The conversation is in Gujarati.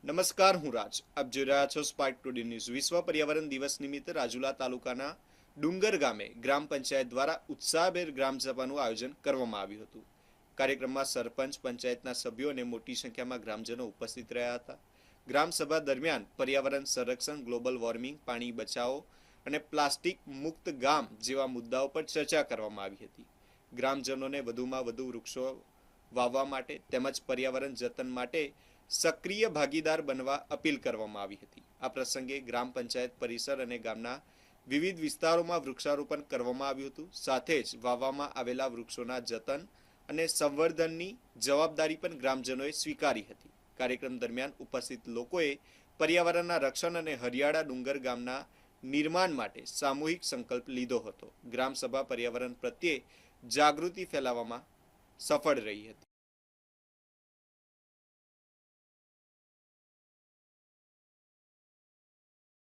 નમસ્કાર, હું રાજ. આપ જોઈ રહ્યા છો સ્પાર્ક ટુડે ન્યૂઝ. વિશ્વ પર્યાવરણ દિવસ નિમિત્તે રાજુલા તાલુકાના ડુંગર ગામે ગ્રામ પંચાયત દ્વારા ઉત્સાહભેર ગ્રામસભાનું આયોજન કરવામાં આવ્યું હતું. કાર્યક્રમમાં સરપંચ, પંચાયતના સભ્યો અને મોટી સંખ્યામાં ગ્રામજનો ઉપસ્થિત રહ્યા હતા. ગ્રામસભા દરમિયાન પર્યાવરણ સંરક્ષણ, ગ્લોબલ વોર્મિંગ, પાણી બચાવો અને પ્લાસ્ટિક મુક્ત ગામ જેવા મુદ્દાઓ પર ચર્ચા કરવામાં આવી હતી. ગ્રામજનોને વધુમાં વધુ વૃક્ષો વાવવા માટે તેમજ પર્યાવરણ જતન માટે સક્રિય ભાગીદાર બનવા અપીલ કરવામાં આવી હતી. આ પ્રસંગે ગ્રામ પંચાયત પરિસર અને ગામના વિવિધ વિસ્તારોમાં વૃક્ષારોપણ કરવામાં આવ્યું હતું. સાથે જ વાવવામાં આવેલા વૃક્ષોના જતન અને સંવર્ધનની જવાબદારી પણ ગ્રામજનોએ સ્વીકારી હતી. કાર્યક્રમ દરમિયાન ઉપસ્થિત લોકોએ પર્યાવરણના રક્ષણ અને હરિયાળા ડુંગર ગામના નિર્માણ માટે સામૂહિક સંકલ્પ લીધો હતો. ગ્રામસભા પર્યાવરણ પ્રત્યે જાગૃતિ ફેલાવવામાં સફળ રહી હતી.